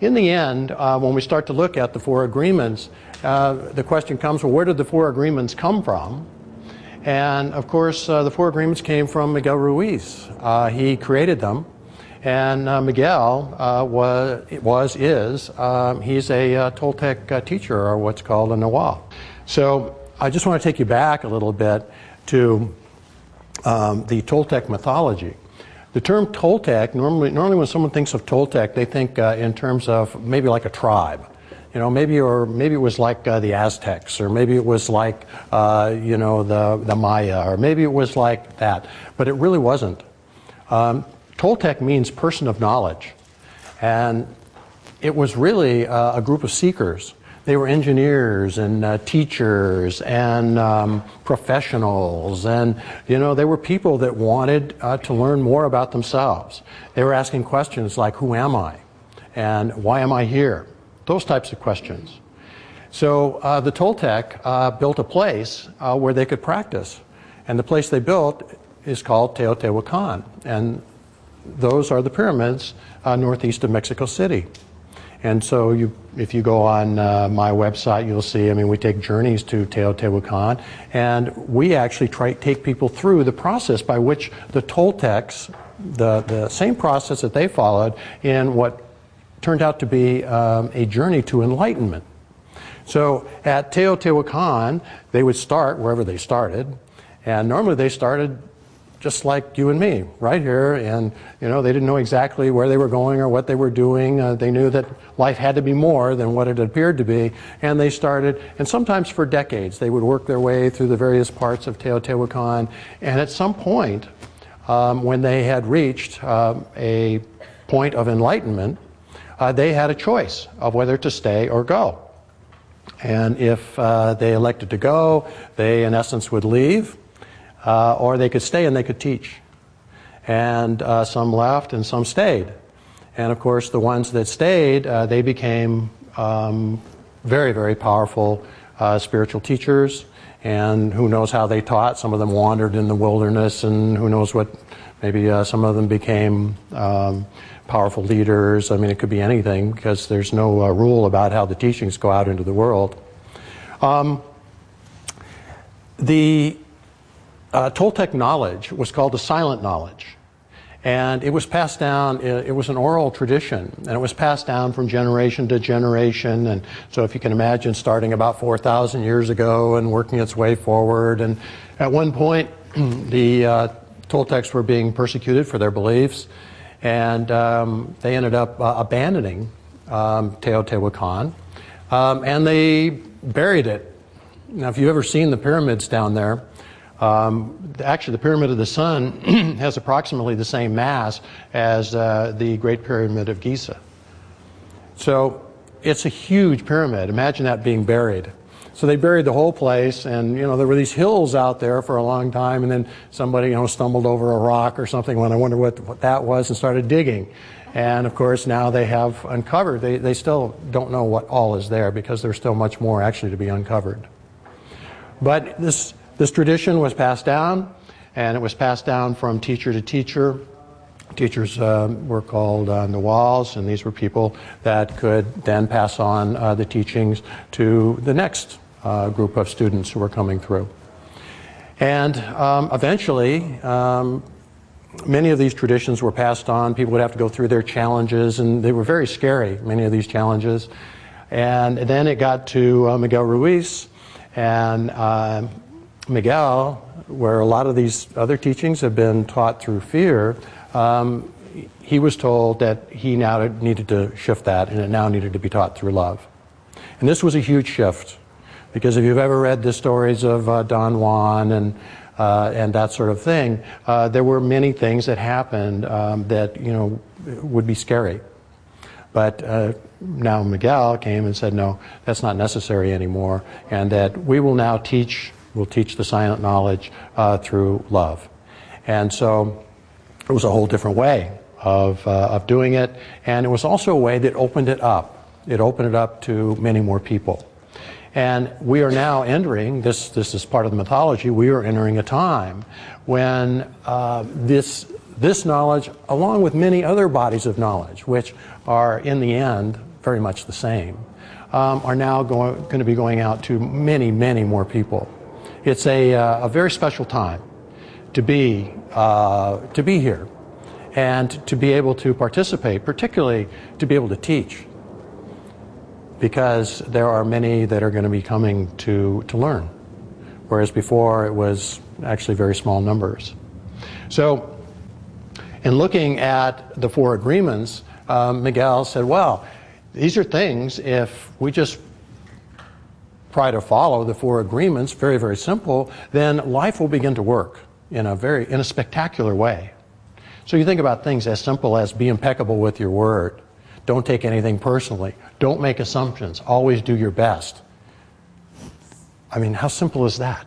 in the end, when we start to look at the four agreements, the question comes, well, where did the four agreements come from? And of course, the four agreements came from Miguel Ruiz. He created them. And Miguel he's a Toltec teacher, or what's called a Nahual. So I just want to take you back a little bit to the Toltec mythology. The term Toltec, normally when someone thinks of Toltec, they think in terms of maybe like a tribe. You know, maybe it was like the Aztecs, or maybe it was like you know, the Maya, or maybe it was like that. But it really wasn't. Toltec means person of knowledge, and it was really a group of seekers. They were engineers and teachers and professionals, and you know, they were people that wanted to learn more about themselves. They were asking questions like, who am I? And why am I here? Those types of questions. So the Toltec built a place where they could practice, and the place they built is called Teotihuacan, and those are the pyramids northeast of Mexico City. And so if you go on my website, you'll see, I mean, we take journeys to Teotihuacan, and we actually take people through the process by which the Toltecs, the same process that they followed in what turned out to be a journey to enlightenment. So at Teotihuacan, they would start wherever they started, and normally they started just like you and me, right here, and you know, they didn't know exactly where they were going or what they were doing. They knew that life had to be more than what it appeared to be, and they started, and sometimes for decades, they would work their way through the various parts of Teotihuacan, and at some point, when they had reached a point of enlightenment, they had a choice of whether to stay or go. And if they elected to go, they in essence would leave, or they could stay and they could teach. And some left and some stayed. And of course, the ones that stayed, they became very, very powerful spiritual teachers. And who knows how they taught. Some of them wandered in the wilderness, and who knows what, maybe some of them became powerful leaders. I mean, it could be anything, because there's no rule about how the teachings go out into the world. The Toltec knowledge was called the silent knowledge, and it was passed down. It was an oral tradition, and it was passed down from generation to generation. And so if you can imagine, starting about 4,000 years ago and working its way forward, and at one point the Toltecs were being persecuted for their beliefs, and they ended up abandoning Teotihuacan, and they buried it. Now, if you've ever seen the pyramids down there, actually the Pyramid of the Sun has approximately the same mass as the Great Pyramid of Giza. So it's a huge pyramid. Imagine that being buried. So they buried the whole place, and you know, there were these hills out there for a long time, and then somebody, you know, stumbled over a rock or something, when I wonder what that was, and started digging. And of course now they have uncovered, they still don't know what all is there, because there's still much more actually to be uncovered. But this tradition was passed down, and it was passed down from teacher to teacher. Teachers were called Nahuals, and these were people that could then pass on the teachings to the next group of students who were coming through. And eventually, many of these traditions were passed on. People would have to go through their challenges, and they were very scary, many of these challenges. And then it got to Miguel Ruiz, and Miguel, where a lot of these other teachings have been taught through fear, he was told that he now needed to shift that, and it now needed to be taught through love. And this was a huge shift, because if you've ever read the stories of Don Juan and that sort of thing, there were many things that happened that, you know, would be scary. But now Miguel came and said, no, that's not necessary anymore, and that we will now we'll teach the silent knowledge through love. And so it was a whole different way of doing it, and it was also a way that opened it up. It opened it up to many more people. And we are now entering, this is part of the mythology, we are entering a time when this knowledge, along with many other bodies of knowledge, which are in the end very much the same, are now going to be going out to many, many more people. It's a very special time to be here and to be able to participate, particularly to be able to teach, because there are many that are going to be coming to learn, whereas before it was actually very small numbers. So in looking at the 4 agreements, Miguel said, well, these are things, if we just try to follow the 4 agreements, very, very simple, then life will begin to work in a spectacular way. So you think about things as simple as be impeccable with your word. Don't take anything personally. Don't make assumptions. Always do your best. I mean, how simple is that?